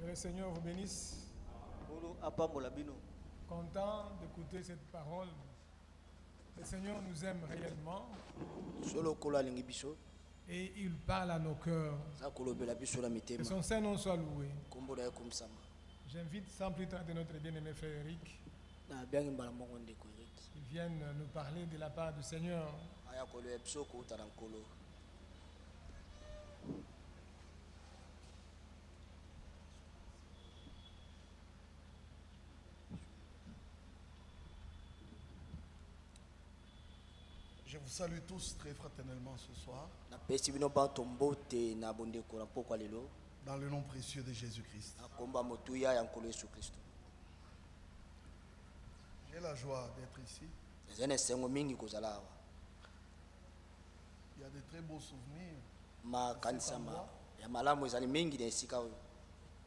le Seigneur vous bénisse. Content d'écouter cette parole. Le Seigneur nous aime réellement et il parle à nos cœurs. Que son Saint-Nom soit loué. J'invite sans plus tarder notre bien-aimé frère Eric. Il vient nous parler de la part du Seigneur. Je vous salue tous très fraternellement ce soir. Dans le nom précieux de Jésus-Christ. J'ai la joie d'être ici. Il y a de très beaux souvenirs.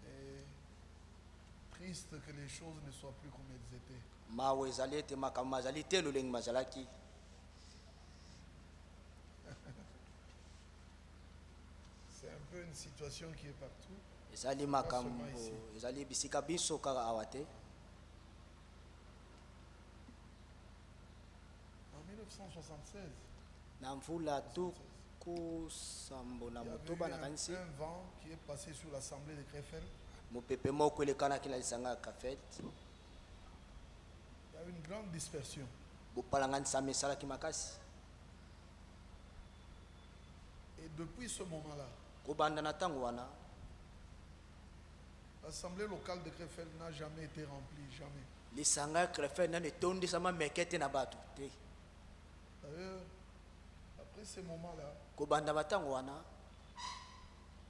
Et triste que les choses ne soient plus comme elles étaient. C'est un peu une situation qui est partout. Pas seulement ici. En 1976, il y avait un vent qui est passé sur l'assemblée de Krefeld. Il y a eu une grande dispersion. Et depuis ce moment-là, l'assemblée locale de Krefeld n'a jamais été remplie, jamais. D'ailleurs, après ces moments-là,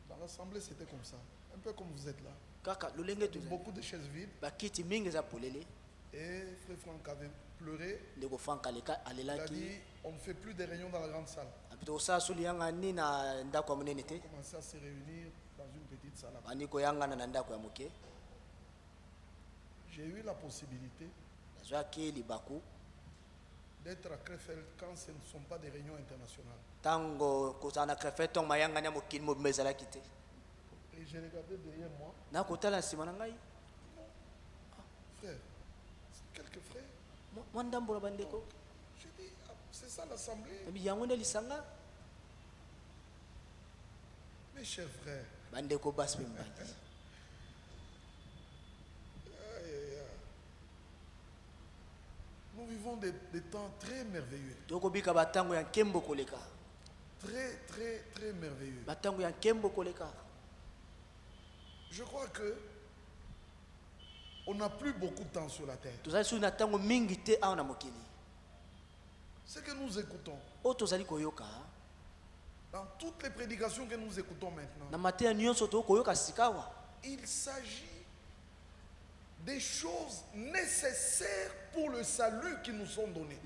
dans l'assemblée c'était comme ça, un peu comme vous êtes là. Beaucoup de chaises vides. Et Frère Franck avait pleuré. Il a dit on ne fait plus des réunions dans la grande salle. On commençait à se réunir dans une petite salle. J'ai eu la possibilité d'être à Krefeld quand ce ne sont pas des réunions internationales. Et j'ai regardé derrière moi. Frère, quelques frères. J'ai dit, c'est ça l'assemblée. Mes chers frères. Nous vivons des temps très merveilleux. Très, très, très merveilleux. Je crois que on n'a plus beaucoup de temps sur la terre. Ce que nous écoutons, dans toutes les prédications que nous écoutons maintenant, il s'agit des choses nécessaires pour le salut qui nous sont données.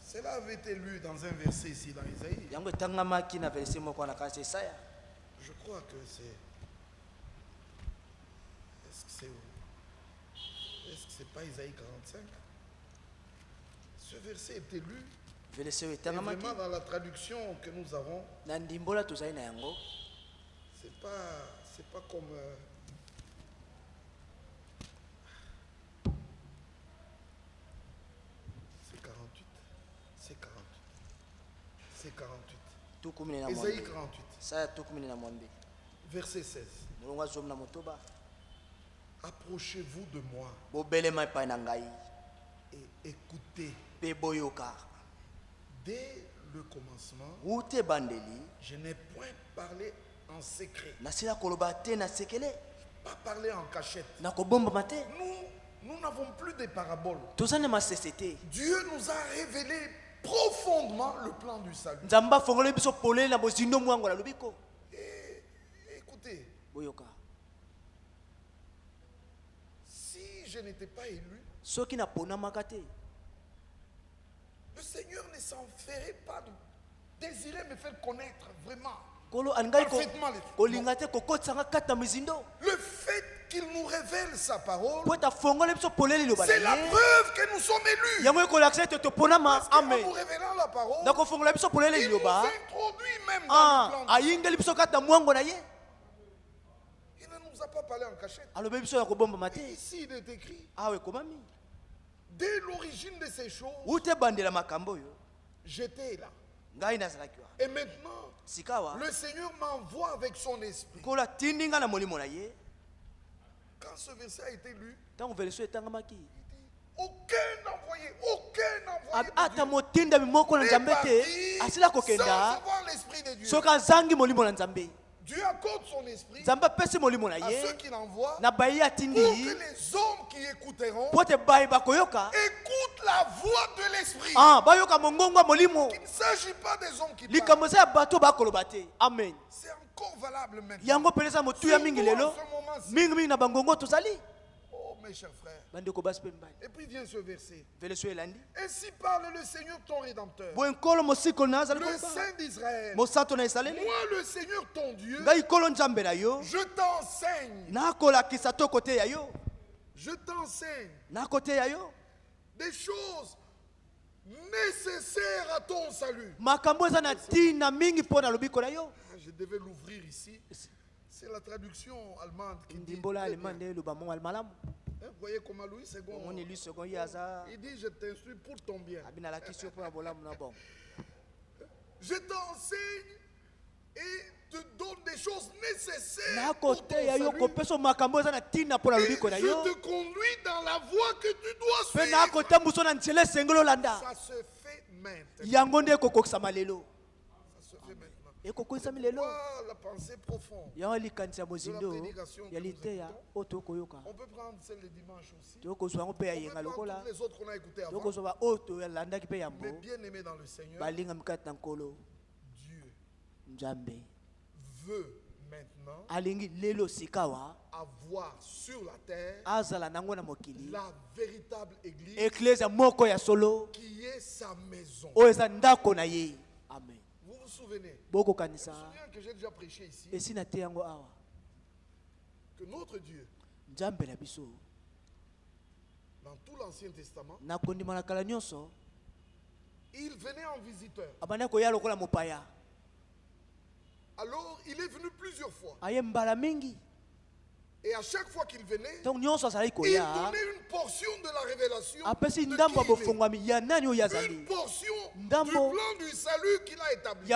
Cela avait été lu dans un verset ici dans Isaïe. Je crois que c'est... Est-ce que c'est pas Isaïe 45? Ce verset était lu. Et vraiment dans la traduction que nous avons, c'est pas comme... C'est 48. C'est 48. C'est 48. Isaïe 48. Verset 16. Approchez-vous de moi et écoutez. Dès le commencement, je n'ai point parlé en secret. Pas parlé en cachette. Nous n'avons plus de paraboles. Dieu nous a révélé profondément le plan du salut. Et écoutez, si je n'étais pas élu, le Seigneur ne s'en ferait pas de désirer me faire connaître vraiment. Parfaitement. Le fait qu'il nous révèle sa parole, c'est la preuve que nous sommes élus. Parce qu'en nous révélant la parole, il nous introduit même dans le plan. Il ne nous a pas parlé en cachette. Ici, il est écrit. Dès l'origine de ces choses, j'étais là. Et maintenant, le Seigneur m'envoie avec son esprit. Quand ce verset a été lu, il dit, aucun envoyé n'est parti sans avoir l'esprit de Dieu. Dieu accorde son esprit à ceux qui l'envoient pour que les hommes qui écouteront écoutent la voix de l'esprit. Il ne s'agit pas des hommes qui parlent. C'est encore valable maintenant. Surtout en ce moment-ci. Oh mes chers frères. Et puis vient ce verset. Ainsi parle le Seigneur ton Rédempteur, le Saint d'Israël. Moi le Seigneur ton Dieu, je t'enseigne des choses nécessaires à ton salut. Je devais l'ouvrir ici. C'est la traduction allemande qui dit. Vous voyez comment Louis II, il dit je t'instruis pour ton bien. Je t'enseigne et te donne des choses nécessaires pour ton salut. Et je te conduis dans la voie que tu dois suivre. Ça se fait maintenant. Ça se fait maintenant. La pensée profonde de la prédication que nous écoutons. On peut prendre celle de dimanche aussi. On peut prendre toutes les autres qu'on a écoutées avant. Mais bien aimé dans le Seigneur, Dieu veut maintenant avoir sur la terre la véritable église qui est sa maison. Amen. Vous vous souvenez? Je me souviens que j'ai déjà prêché ici que notre Dieu, dans tout l'Ancien Testament, il venait en visiteur. Alors il est venu plusieurs fois. Et à chaque fois qu'il venait, il donnait une portion de la révélation de qui il est. Une portion du plan du salut qu'il a établi. Et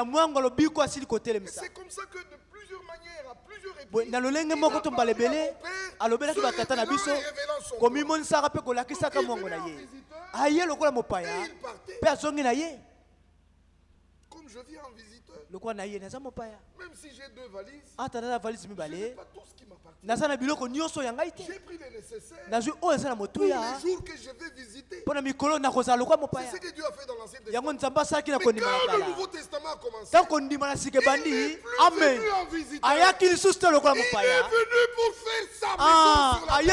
c'est comme ça que de plusieurs manières, à plusieurs reprises, il a parlé à mon père, se révélant et révélant son plan. Donc il venait en visiteur et il partait. Comme je viens en visiteur, même si j'ai 2 valises, je n'ai pas tout ce qui m'appartient. J'ai pris les nécessaires pour les jours que je vais visiter. C'est ce que Dieu a fait dans l'Ancien Testament. Mais quand le Nouveau Testament a commencé, il n'est plus venu en visiteur. Il est venu pour faire sa maison sur la terre.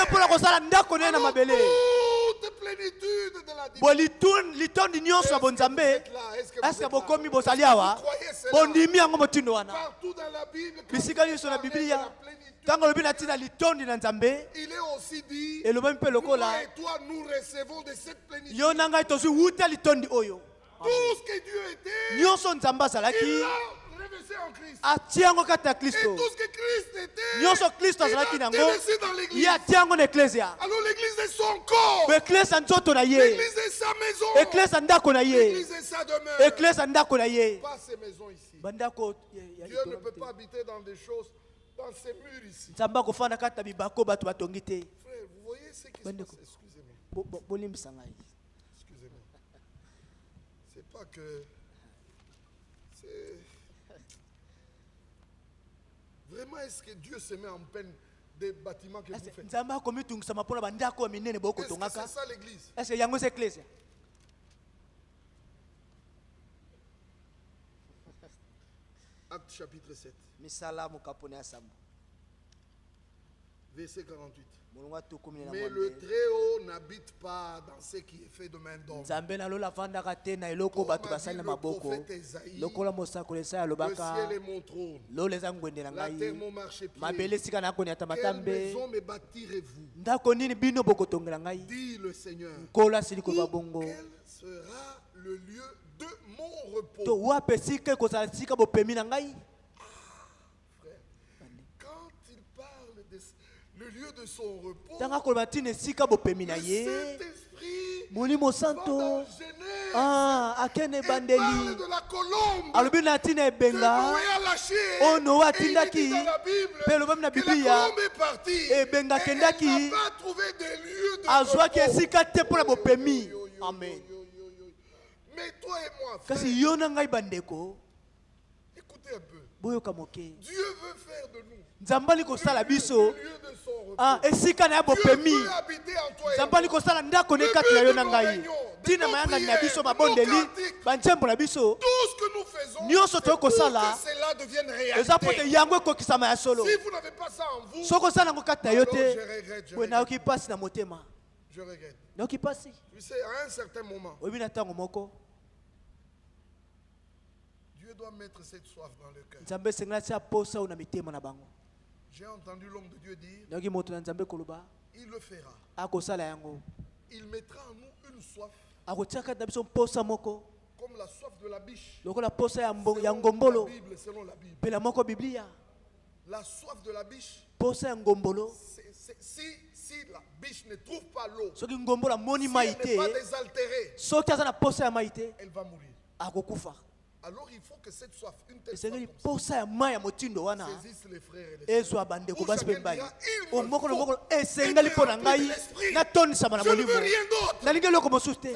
Alors, toute plénitude de la divinité. Est-ce que vous êtes là? Est-ce que vous croyez cela? Partout dans la Bible, quand il parle de la plénitude, il est aussi dit, moi et toi, nous recevons de cette plénitude. Tout ce que Dieu était, il l'a revêtu en Christ. Et tout ce que Christ était, il l'a déversé dans l'église. Alors l'église est son corps. L'église est sa maison. L'église est sa demeure. Pas ces maisons ici. Dieu ne peut pas habiter dans des choses, dans ces murs ici. Frère, vous voyez ce qui se passe? Excusez-moi. Excusez-moi. C'est pas que... Vraiment, est-ce que Dieu se met en peine des bâtiments que vous faites? Est-ce que c'est ça l'église? Acte chapitre 7. Verset 48. Mais le Très-Haut n'habite pas dans ce qui est fait de main d'homme. Comme a dit le prophète Esaïe, le ciel est mon trône, la terre mon marchepied. Quelle maison me bâtirez-vous? Dit le Seigneur. Quel sera le lieu de mon repos? Le lieu de son repos, le Saint-Esprit il parle de la colombe que Noé a lâchée. Et il dit dans la Bible que la colombe est partie et elle n'a pas trouvé de lieu de repos. Amen. Mais toi et moi, frère, écoutez un peu. Dieu veut faire de nous Nzambali kosala biso esika na ya bopemi Nzambali kosala ndako ne kati na yo na ngai tina mayanga na biso mabondeli banzembo na biso nyonso to kosala eza pote yango ekokisama ya solo soko osala yango kati na yo te boye nayoki pasi na motema nayoki pasi oyebi na ntango moko Dieu doit mettre cette soif dans le cœur. Nzambe sengala tia posa una mitema na bango. J'ai entendu l'homme de Dieu dire, il le fera. Il mettra en nous une soif comme la soif de la biche. Selon la Bible. La soif de la biche, si la biche ne trouve pas l'eau, si elle n'est pas désaltérée, elle va mourir. Alors il faut que cette soif, une telle soif comme ça, saisisse les frères et les sœurs. Où chacun dira, il me faut je ne veux rien d'autre. C'est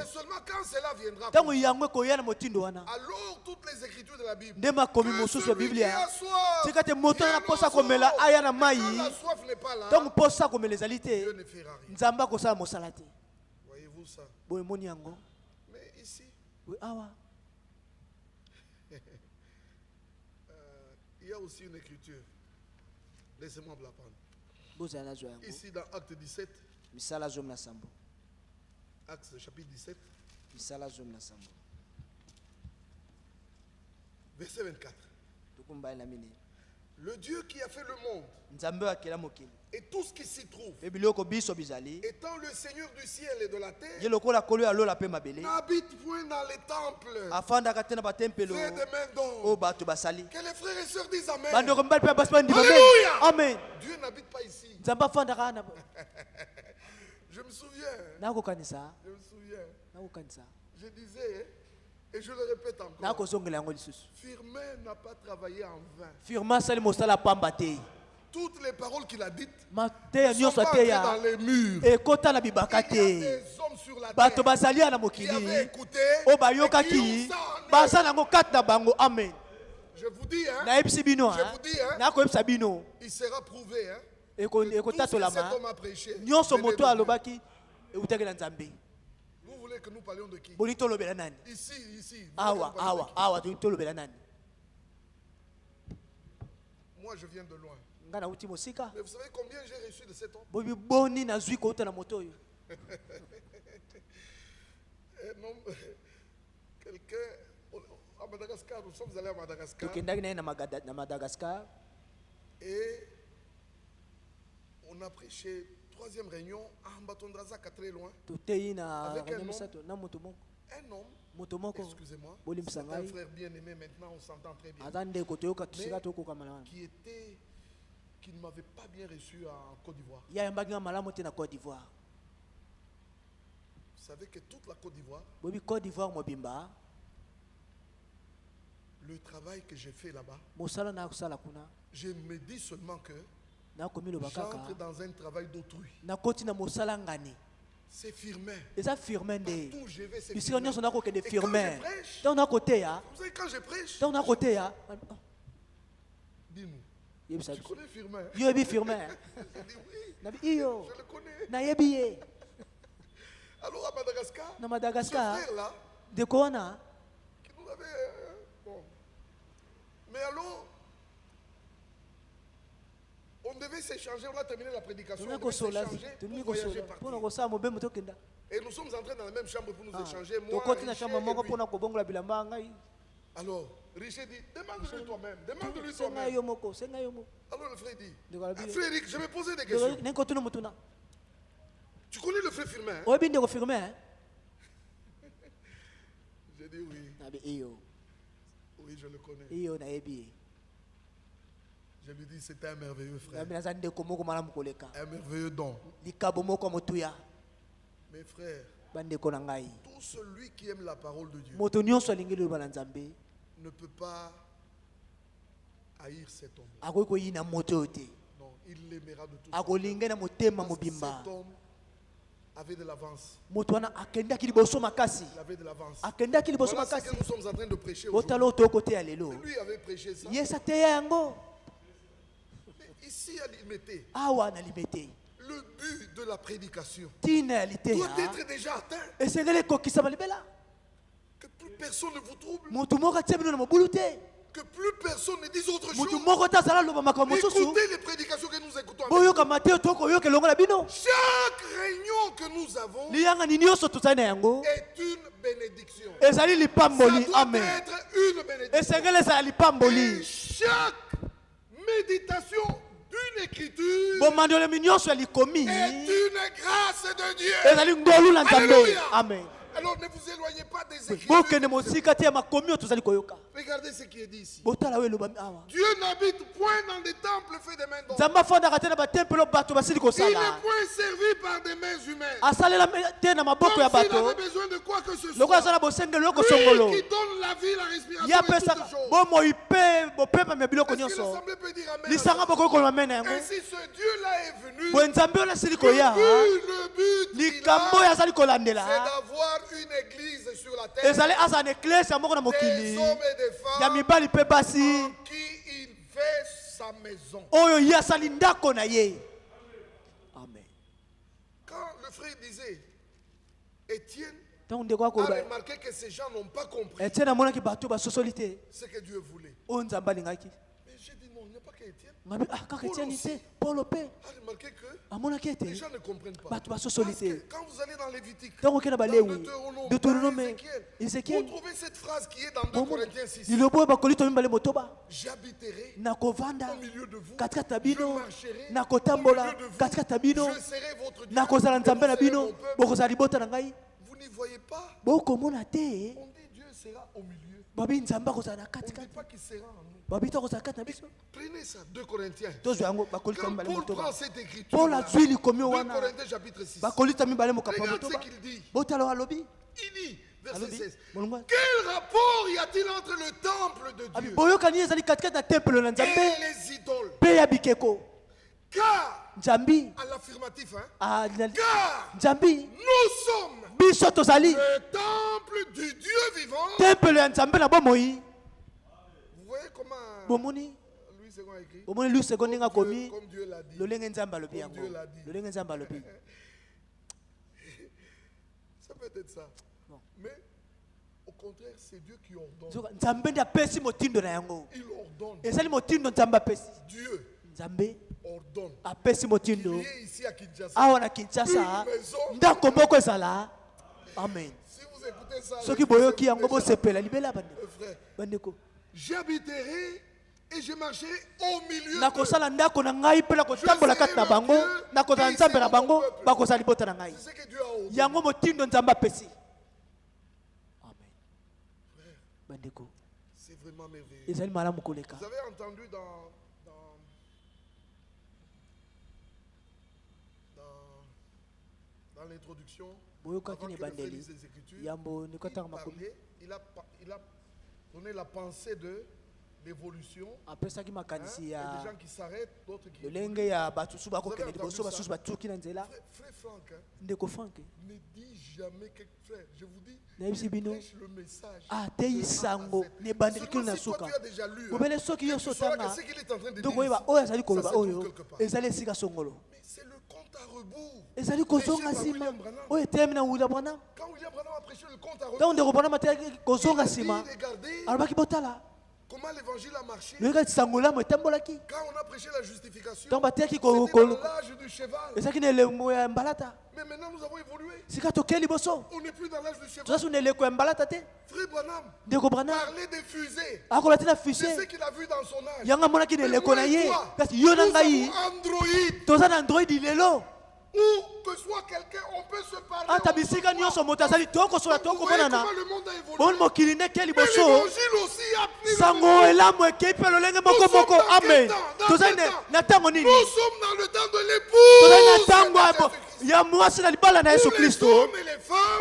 seulement quand cela viendra. Alors toutes les écritures de la Bible, que celui qui a soif, quand la soif n'est pas là, Dieu ne fera rien. Voyez-vous ça? Mais ici, il y a aussi une écriture. Laissez-moi la prendre. Ici dans Acte 17. Acte chapitre 17. Verset 24. Le Dieu qui a fait le monde et tout ce qui s'y trouve, étant le Seigneur du ciel et de la terre, n'habite point dans les temples faits de mains d'hommes. Que les frères et sœurs disent Amen. Alléluia. Amen. Dieu n'habite pas ici. Je me souviens. Je disais, et je le répète encore, Firmin n'a pas travaillé en vain. Toutes les paroles qu'il a dites ne sont pas entrées dans les murs. Il y a des hommes sur la terre qui avaient écouté et qui ont ça. Amen. Je vous dis, il sera prouvé. Tout ce que cet homme a prêché. Vous voulez que nous parlions de qui? Ici. Moi, je viens de loin. Mais vous savez combien j'ai reçu de cet homme? Quelqu'un à Madagascar, nous sommes allés à Madagascar. Et on a prêché troisième réunion à Mbatondrazaka, très loin. Avec un homme, excusez-moi, c'est un frère bien-aimé, maintenant on s'entend très bien, mais qui ne m'avait pas bien reçu en Côte d'Ivoire. Vous savez que toute la Côte d'Ivoire, le travail que j'ai fait là-bas, je me dis seulement que j'entre dans un travail d'autrui. C'est Firmin. Partout je vais, c'est Firmin. Et quand je prêche, dis-nous, tu connais Firmin? Je dis oui. Je le connais. Alors à Madagascar, ce frère-là, qui nous avait... bon. Mais alors, on devait s'échanger, on a terminé la prédication. On devait s'échanger pour voyager partir. Et nous sommes entrés dans la même chambre pour nous échanger. Moi, Richard et lui. Alors, Richard dit, demande-lui toi-même. Demande-lui toi-même. Alors le frère dit, frère, je vais poser des questions. Tu connais le frère Firmin, hein? J'ai dit oui. Oui, je le connais. Je lui dis, c'était un merveilleux frère. Un merveilleux don. Mes frères, tout celui qui aime la parole de Dieu ne peut pas haïr cet homme. Non, il l'aimera de tout son cœur. Cet homme avait de l'avance. Il avait de l'avance. Voilà ce que nous sommes en train de prêcher aujourd'hui. Lui avait prêché ça. Mais ici à Limité, le but de la prédication doit être déjà atteint. Que plus personne ne vous trouble. Que plus personne ne dise autre chose. Écoutez les prédications que nous écoutons. Chaque réunion que nous avons est une bénédiction. Ça doit être une bénédiction. Et chaque méditation d'une écriture est une grâce de Dieu. Alléluia. Amen. Alors ne vous éloignez pas des écritures. Regardez ce qui est dit ici. Dieu n'habite point dans des temples faits de mains d'hommes. Il n'est point servi par des mains humaines. Comme s'il avait besoin de quoi que ce soit. Lui qui donne la vie, la respiration et toutes choses. Est-ce que l'assemblée peut dire amen? Ainsi ce Dieu-là est venu. Le but qu'il a, c'est d'avoir une église sur la terre. Des hommes et des femmes en qui il fait sa maison. Amen. Quand le frère disait, Étienne a remarqué que ces gens n'ont pas compris ce que Dieu voulait. Mais j'ai dit non, il n'y a pas qu'Étienne. Paul aussi a remarqué que les gens ne comprennent pas. Parce que quand vous allez dans Lévitique, dans Deutéronome, dans Ézéchiel, vous trouvez cette phrase qui est dans 2 Corinthiens 6. J'habiterai au milieu de vous, je marcherai au milieu de vous, je serai votre Dieu, vous serez mon peuple. Vous n'y voyez pas? On dit Dieu sera au milieu. On ne dit pas qu'il sera en nous. Prenez ça, 2 Corinthiens. Quand Paul prend cette écriture, 2 Corinthiens chapitre 6, regarde ce qu'il dit. Il dit, verset 16, quel rapport y a-t-il entre le temple de Dieu et les idoles? Car, à l'affirmatif, car nous sommes le temple du Dieu vivant. Vous voyez comment Louis II a écrit comme Dieu l'a dit. Ça peut être ça. Mais au contraire, c'est Dieu qui ordonne. Il ordonne. Dieu ordonne. Il y a ici à Kinshasa une maison. Amen. Si vous écoutez ça, frère, j'habiterai et je marcherai au milieu d'eux. Je serai leur Dieu. C'est ce que Dieu a ordonné. C'est vraiment merveilleux. Vous avez entendu dans l'introduction, avant qu'il ait les Écritures, il a donné la pensée de l'évolution. Il y a des gens qui s'arrêtent, d'autres qui... Frère Franck, ne dis jamais que... Frère, je vous dis, il prêche le message. Selon si toi tu as déjà lu, tu sauras que ce qu'il est en train de dire, ça se trouve quelque part. Mais c'est le compte à rebours. Quand William Branham a prêché le compte à rebours, il a dit, regardez, comment comment l'évangile a marché. Quand on a prêché la justification, c'était dans l'âge du cheval. Mais maintenant nous avons évolué. On n'est plus dans l'âge du cheval. Frère Branham parlait des fusées. C'est ce qu'il a vu dans son âge. Mais moi et toi, nous avons Android. Où que soit quelqu'un, on peut se parler. Comment le monde a évolué. Mais l'évangile aussi a pris le Amen. Nous sommes dans le temps de l'épouse. Où les hommes et les femmes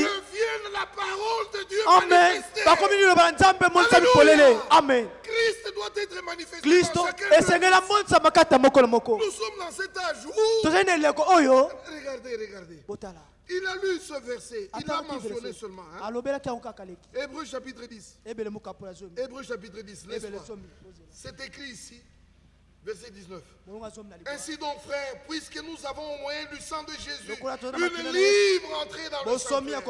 deviennent la parole de Dieu manifestée. Amen. Christ doit être manifesté dans chacun de nous. Nous sommes dans cet âge où... Regardez. Il a lu ce verset. Il l'a mentionné seulement. Hébreux chapitre 10. Hébreux chapitre 10. Laisse-moi. C'est écrit ici. Verset 19. Ainsi donc, frères, puisque nous avons au moyen du sang de Jésus une libre entrée dans le sanctuaire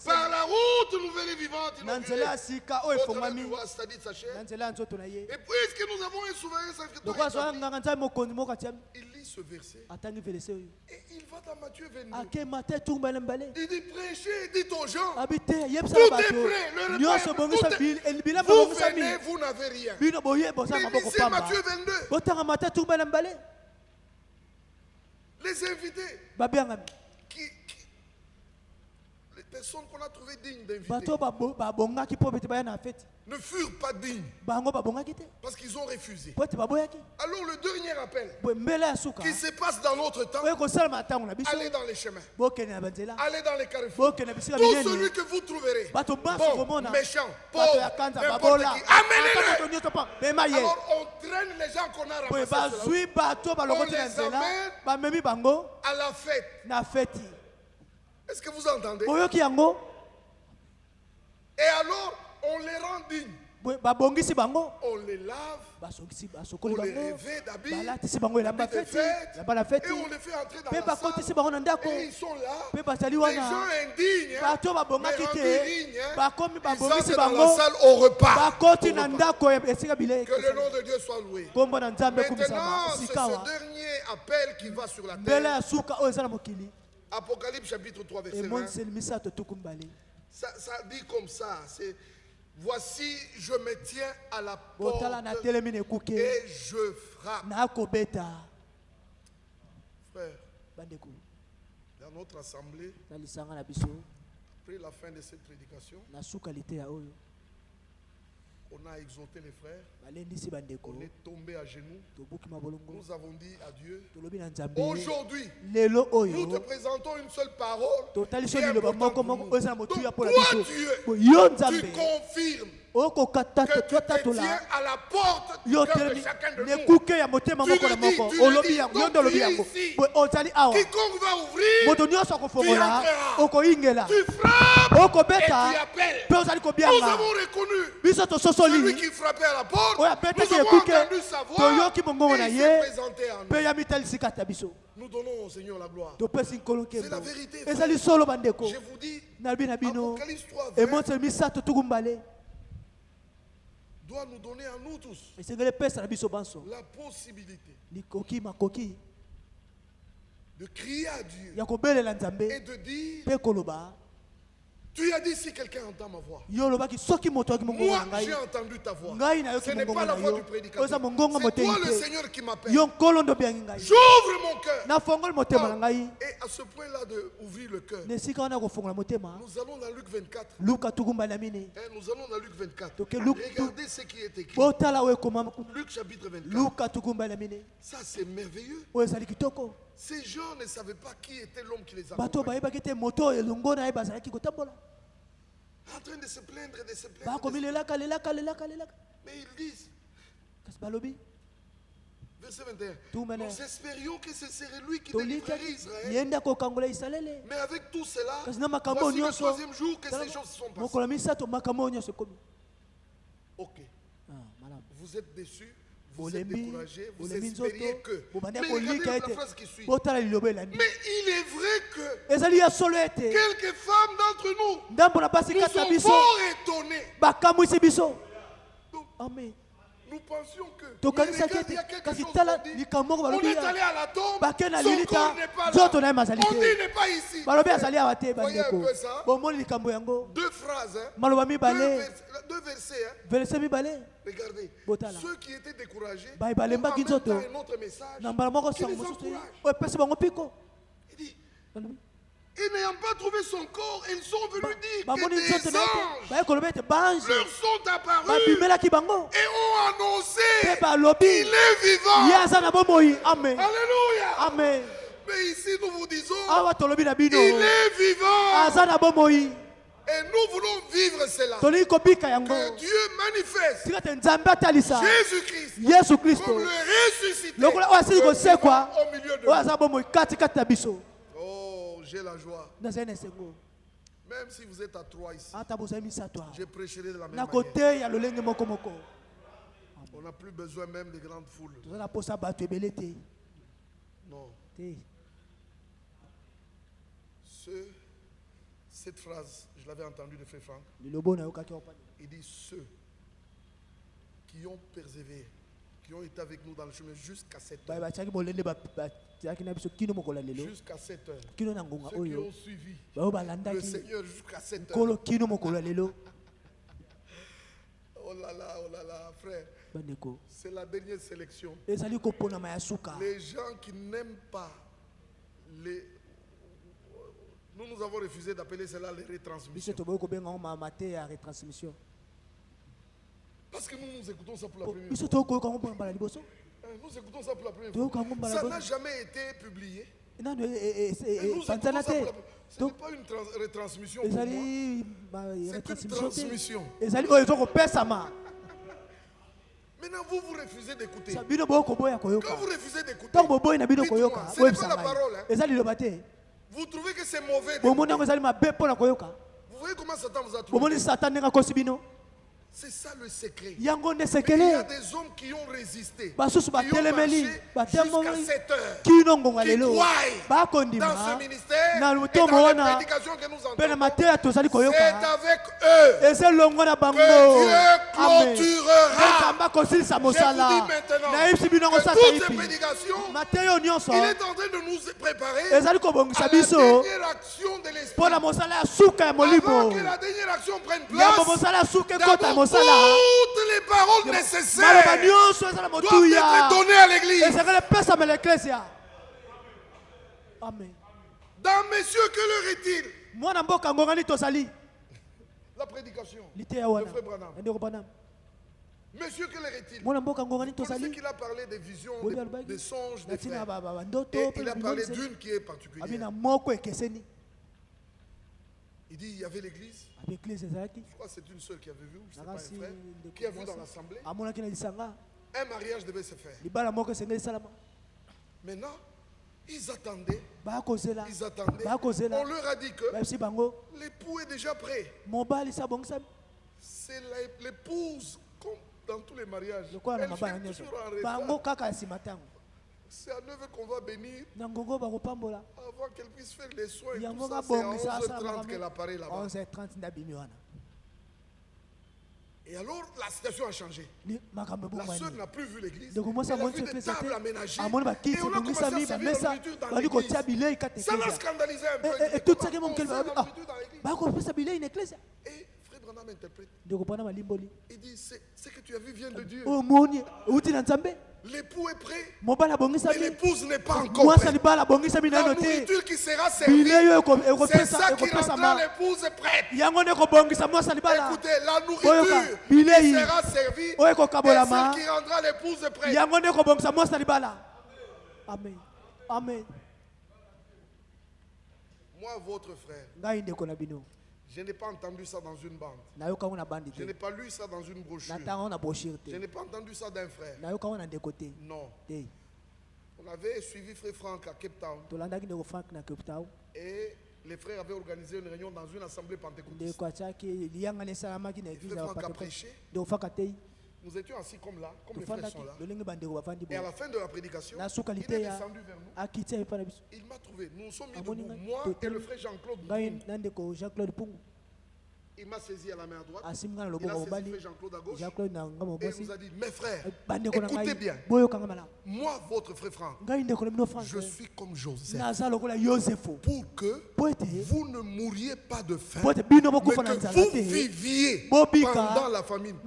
par la route nouvelle et vivante inaugurée, c'est-à-dire sa chair. Et puisque nous avons un souverain sacrificateur, il lit ce verset et il va dans Matthieu 22. Il dit prêchez, dites aux gens, tout est prêt, le repas, vous venez, vous n'avez rien. Mais lisez Matthieu 22. Les invités, les personnes qu'on a trouvées dignes d'inviter, ne furent pas dignes parce qu'ils ont refusé. Alors le dernier appel qui se passe dans notre temps, allez dans les chemins, allez dans les carrefours, tout celui que vous trouverez, bon, méchant, pauvre, n'importe qui, amenez-le. Alors on traîne les gens qu'on a ramassés, on les amène à la fête. Est-ce que vous entendez? Et alors on les rend dignes. On les lave, on les revêt d'habits de fête, et on les fait entrer dans la salle. Et ils sont là, les gens indignes, mais ils entrent dans la salle au repas. Que le nom de Dieu soit loué. Maintenant, c'est ce dernier appel qui va sur la terre. Apocalypse chapitre 3 verset 20. Ça dit comme ça, c'est voici, je me tiens à la porte et je frappe. Frère, dans notre assemblée, après la fin de cette prédication, on a exhorté les frères, on est tombé à genoux, nous avons dit à Dieu, aujourd'hui, nous te présentons une seule parole qui est importante pour nous. Donc toi Dieu, tu confirmes que tu te tiens à la porte de chacun de nous. Tu le dis ici. Quiconque va ouvrir, tu entreras. Tu frappes et tu appelles. Nous avons reconnu celui qui frappait à la porte. Nous avons entendu sa voix et il s'est présenté à nous. Nous donnons au Seigneur la gloire. C'est la vérité. Je vous dis, Apocalypse 3 doit nous donner à nous tous la possibilité de crier à Dieu et de dire, tu as dit si quelqu'un entend ma voix. Moi j'ai entendu ta voix. Ce n'est pas la voix du prédicateur. C'est toi le Seigneur qui m'appelle. J'ouvre mon cœur. Et à ce point-là d'ouvrir le cœur, nous allons dans Luc 24. Nous allons dans Luc 24. Regardez ce qui est écrit. Luc chapitre 24. Ça c'est merveilleux. Ces gens ne savaient pas qui était l'homme qui les accompagnait. En train de se plaindre, Mais ils disent, verset 21, nous espérions que ce serait lui qui délivrerait Israël. Mais avec tout cela, voici le troisième jour que ces choses se sont passées. Ok. Vous êtes déçus. Vous êtes découragés, vous espériez que. Mais regardez la phrase qui suit. Mais il est vrai que quelques femmes d'entre nous sont fort étonnées. Amen. Nous pensions que il y a quelque chose qu'on dit. On est allé à la tombe, son corps n'est pas là. On dit il n'est pas ici. Voyez un peu ça. Deux phrases, deux versets. Regardez, ceux qui étaient découragés, on a même dans un autre message qui les encourage. Il dit, et n'ayant pas trouvé son corps, ils sont venus dire que des anges leur sont apparus et ont annoncé qu'il est vivant. Amen. Alléluia. Amen. Mais ici nous vous disons, il est vivant. Et nous voulons vivre cela. Que Dieu manifeste Jésus-Christ comme le ressuscité au milieu de nous. J'ai la joie. Même si vous êtes à 3 ici, je prêcherai de la même manière. On n'a plus besoin même de grandes foules. Non. Cette phrase, je l'avais entendue de Frère Franck. Il dit ceux qui ont persévéré, qui ont été avec nous dans le chemin jusqu'à cette heure. Jusqu'à 7 heures. Ceux qui ont suivi le Seigneur jusqu'à 7 heures. Oh là là, frère. C'est la dernière sélection. Les gens qui n'aiment pas les... Nous avons refusé d'appeler cela les retransmissions. Parce que nous écoutons ça pour la première fois. Nous écoutons ça pour la première fois. Ça n'a jamais été publié. Ce n'est pas une retransmission pour moi. C'est une transmission. Maintenant, vous refusez d'écouter. Quand vous refusez d'écouter, dites-moi, ce n'est pas la parole. Vous trouvez que c'est mauvais d'écouter. Vous voyez comment Satan vous a trouvé. C'est ça le secret. Il y a des hommes qui ont résisté, qui ont marché jusqu'à 7 heures, qui croient dans ce ministère et dans les prédications que nous entendons. C'est avec eux que Dieu clôturera. Je vous dis maintenant que toutes ces prédications, il est en train de nous préparer à la dernière action de l'Esprit. Avant que la dernière action prenne place, toutes les paroles nécessaires doivent être données à l'église. Dans messieurs, que leur est-il? La prédication de Frère Branham. Monsieur, que leur est-il? Vous pensez qu'il a parlé des visions, des songes, des frères. Et il a parlé d'une qui est particulière. Il dit il y avait l'église. Je crois que c'est une seule qui avait vu, je ne sais pas, un frère, qui a vu dans l'assemblée. Un mariage devait se faire. Maintenant, ils attendaient. On leur a dit que l'époux est déjà prêt. C'est l'épouse, comme dans tous les mariages. Elle fait toujours en retard. C'est à 9h qu'on va bénir. Avant qu'elle puisse faire les soins. Et tout ça, c'est à 11h30 qu'elle apparaît là-bas. Et alors, la situation a changé. La sœur n'a plus vu l'église. Elle a vu des tables aménagées. Et on a commencé à servir la nourriture dans l'église. Ça l'a scandalisé un peu. Et Frère Branham interprète. Il dit, ce que tu as vu vient de Dieu. L'époux est prêt, mais l'épouse n'est pas encore prête. La nourriture qui sera servie, c'est ça qui rendra l'épouse prête. Écoutez, la nourriture qui sera servie, est celle qui rendra l'épouse prête. Amen. Amen. Moi, votre frère, je n'ai pas entendu ça dans une bande. Je n'ai pas lu ça dans une brochure. Je n'ai pas entendu ça d'un frère. Non. On avait suivi Frère Franck à Cape Town. Et les frères avaient organisé une réunion dans une assemblée pentecôtiste. Frère Franck a prêché. Nous étions assis comme là, comme les frères sont là. Et à la fin de la prédication, il est descendu vers nous. Il m'a trouvé. Nous nous sommes mis debout, moi et le frère Jean-Claude. Il m'a saisi à la main à droite. Il a saisi Jean-Claude à gauche. Et il nous a dit, mes frères, écoutez bien. Moi, votre frère Franck, je suis comme Joseph. Pour que vous ne mouriez pas de faim, mais que vous viviez pendant la famine.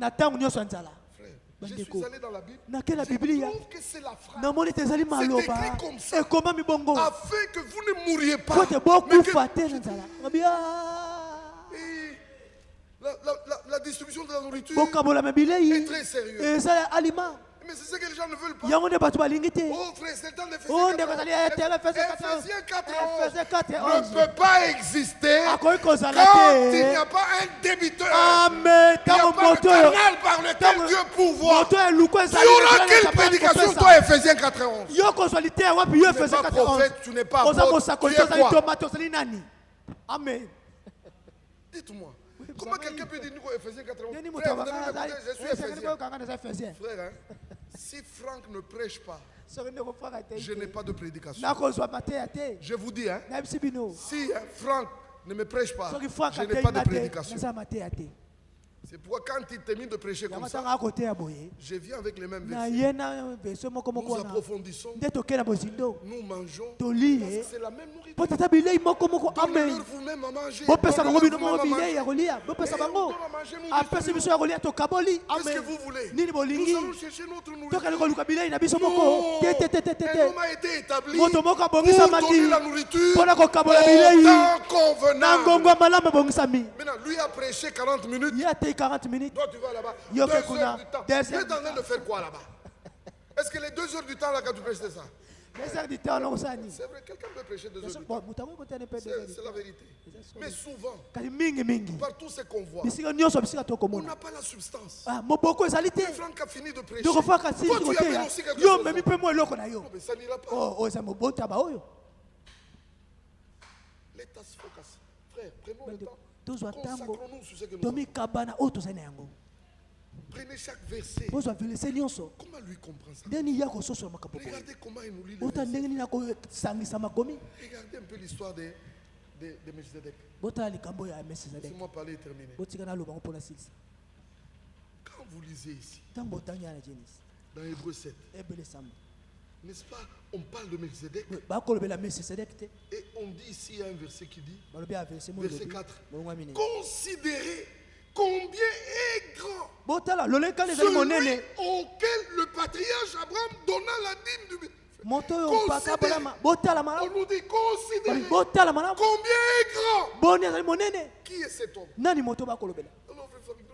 Je suis allé dans la Bible. Je trouve que c'est la phrase. C'est écrit comme ça. Afin que vous ne mouriez pas. Mais la distribution de la nourriture est très sérieuse. Mais c'est ce que les gens ne veulent pas. Oh frère, c'est le temps d'Éphésiens 4:11 ne peut pas exister quand il n'y a pas un débiteur. Il n'y a pas le canal par lequel Dieu pourvoit. Tu auras quelle prédication toi, Éphésiens 4:11? Tu n'es pas prophète, tu n'es pas apôtre, tu es quoi? Amen. Dites-moi. Comment quelqu'un peut dire nous Éphésiens 4:11? Je suis Éphésien. Frère, si Franck ne prêche pas, je n'ai pas de prédication. Je vous dis, si Franck ne me prêche pas, je n'ai pas de prédication. C'est pourquoi quand il termine de prêcher comme ça, je viens avec les mêmes versets. Nous approfondissons, nous mangeons, parce que c'est la même nourriture. Donnez-leur vous-même à manger. Qu'est-ce que vous voulez? Nous allons chercher notre nourriture. Un homme a été établi pour donner la nourriture au temps convenable. Maintenant, lui a prêché 40 minutes. 40 minutes. Toi, tu vas là-bas. 2 heures du temps. Tu es en train de faire quoi là-bas? Est-ce que les 2 heures du temps là quand tu prêches c'est ça? 2 heures du temps, non, ça. C'est vrai, quelqu'un peut prêcher 2 heures du temps. C'est la vérité. Mais souvent, par tous ces convois, on n'a pas la substance. Quand Franck a fini de prêcher, toi tu amènes aussi quelque chose. Non, mais ça n'ira pas. Let us focus. Frère, prenons le temps. Consacrons-nous sur ce que nous avons. Prenez chaque verset. Comment lui comprendre ça? Regardez comment il nous lit les versets. Regardez un peu l'histoire de Melchizedek. Laissez-moi parler et terminer. Quand vous lisez ici, dans Hébreux 7, n'est-ce pas, on parle de Melchizedek. Et on dit ici, il y a un verset qui dit, verset 4, considérez combien est grand celui auquel le patriarche Abraham donna la dîme du... On nous dit considérez combien est grand. Qui est cet homme? Alors, nous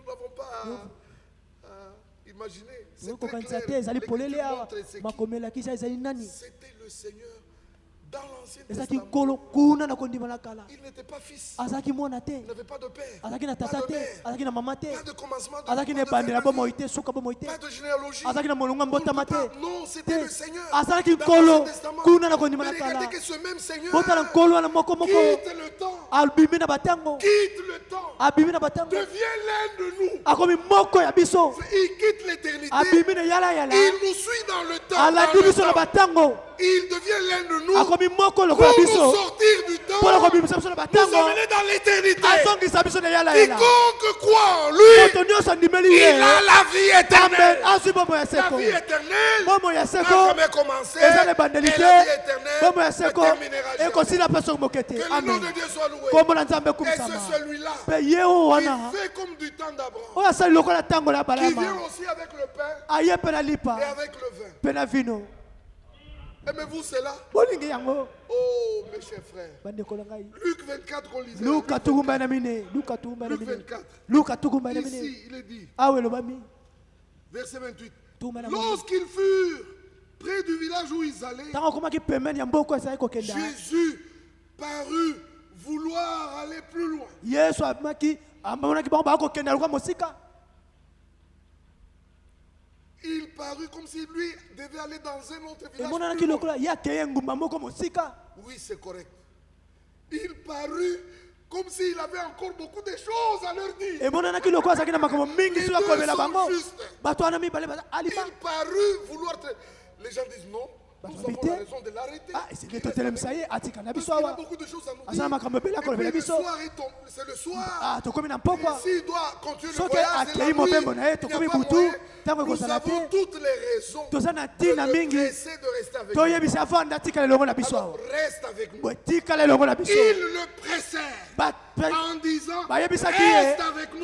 n'avons pas imaginer. C'était le Seigneur dans l'Ancien Testament. Il n'était pas fils. Il n'avait pas de père, pas de mère, pas de commencement, pas de généalogie. Non, c'était le Seigneur dans l'Ancien Testament. Mais regardez que ce même Seigneur quitte le temps, devient l'un de nous. Il quitte l'éternité. Il nous suit dans le temps. Il devient l'un de nous pour nous sortir du temps, nous emmener dans l'éternité. Quiconque croit en lui, il a la vie éternelle. La vie éternelle n'a jamais commencé, et la vie éternelle ne terminera jamais. Que le nom de Dieu soit loué. Et c'est celui-là qui fait comme du temps d'Abraham, qui vient aussi avec le pain et avec le vin. Aimez-vous cela? Oh, mes chers frères. Luc 24, qu'on lisait. Luc 24. Ici, il est dit. Verset 28. Lorsqu'ils furent près du village où ils allaient, Jésus parut vouloir aller plus loin. Il parut comme si lui devait aller dans un autre village. Oui, c'est correct. Il parut comme s'il avait encore beaucoup de choses à leur dire. Il parut vouloir... Les gens disent non. Nous avons la raison de l'arrêter. Parce qu'il a beaucoup de choses à nous dire. Et puis le soir, c'est le soir. Et s'il doit continuer le voyage de la nuit, il n'y a pas moyen. Nous avons toutes les raisons de le presser de rester avec nous. Alors, reste avec nous. Il le pressèrent en disant, reste avec nous,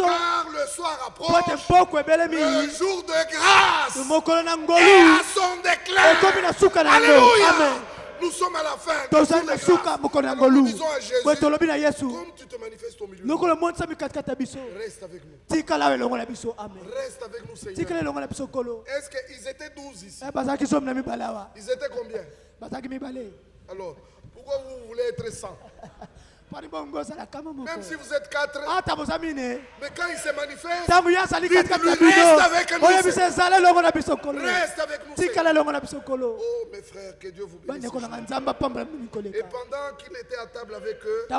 car le soir approche, le jour de grâce et à son déclin. Alléluia. Nous sommes à la fin. Alors nous disons à Jésus, comme tu te manifestes au milieu de nous, reste avec nous. Reste avec nous, Seigneur. Est-ce qu'ils étaient 12 ici? Ils étaient combien? Alors, pourquoi vous voulez être 100? Même si vous êtes 4, mais quand il se manifeste, dites-lui, reste avec nous. Reste avec nous. Oh mes frères, que Dieu vous bénisse. Et pendant qu'il était à table avec eux, il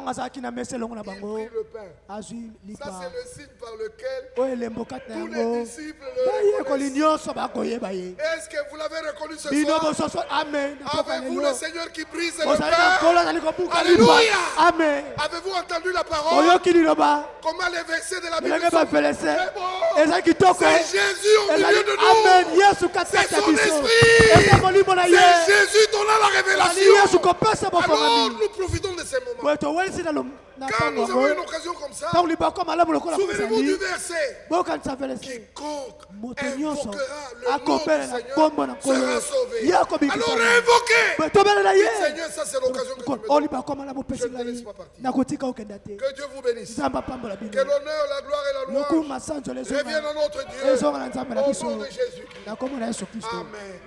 prit le pain. Ça c'est le signe par lequel tous les disciples le reconnaissent. Est-ce que vous l'avez reconnu ce soir? Amen. Avez-vous le Seigneur qui brise le pain? Alléluia. Amen. Avez-vous entendu la parole? Comment les versets de la Bible sont très beaux. C'est Jésus au milieu de nous. C'est son esprit. C'est Jésus donnant la révélation. Alors nous profitons de ces moments. Quand nous avons une occasion comme ça, souvenez-vous du verset. Quiconque invoquera le nom du Seigneur sera sauvé. Alors invoquez. Seigneur, ça c'est l'occasion que tu me donnes. Je ne te laisse pas partir. Que Dieu vous bénisse. Que l'honneur, la gloire et la louange reviennent à notre Dieu. Au nom de Jésus-Christ. Amen.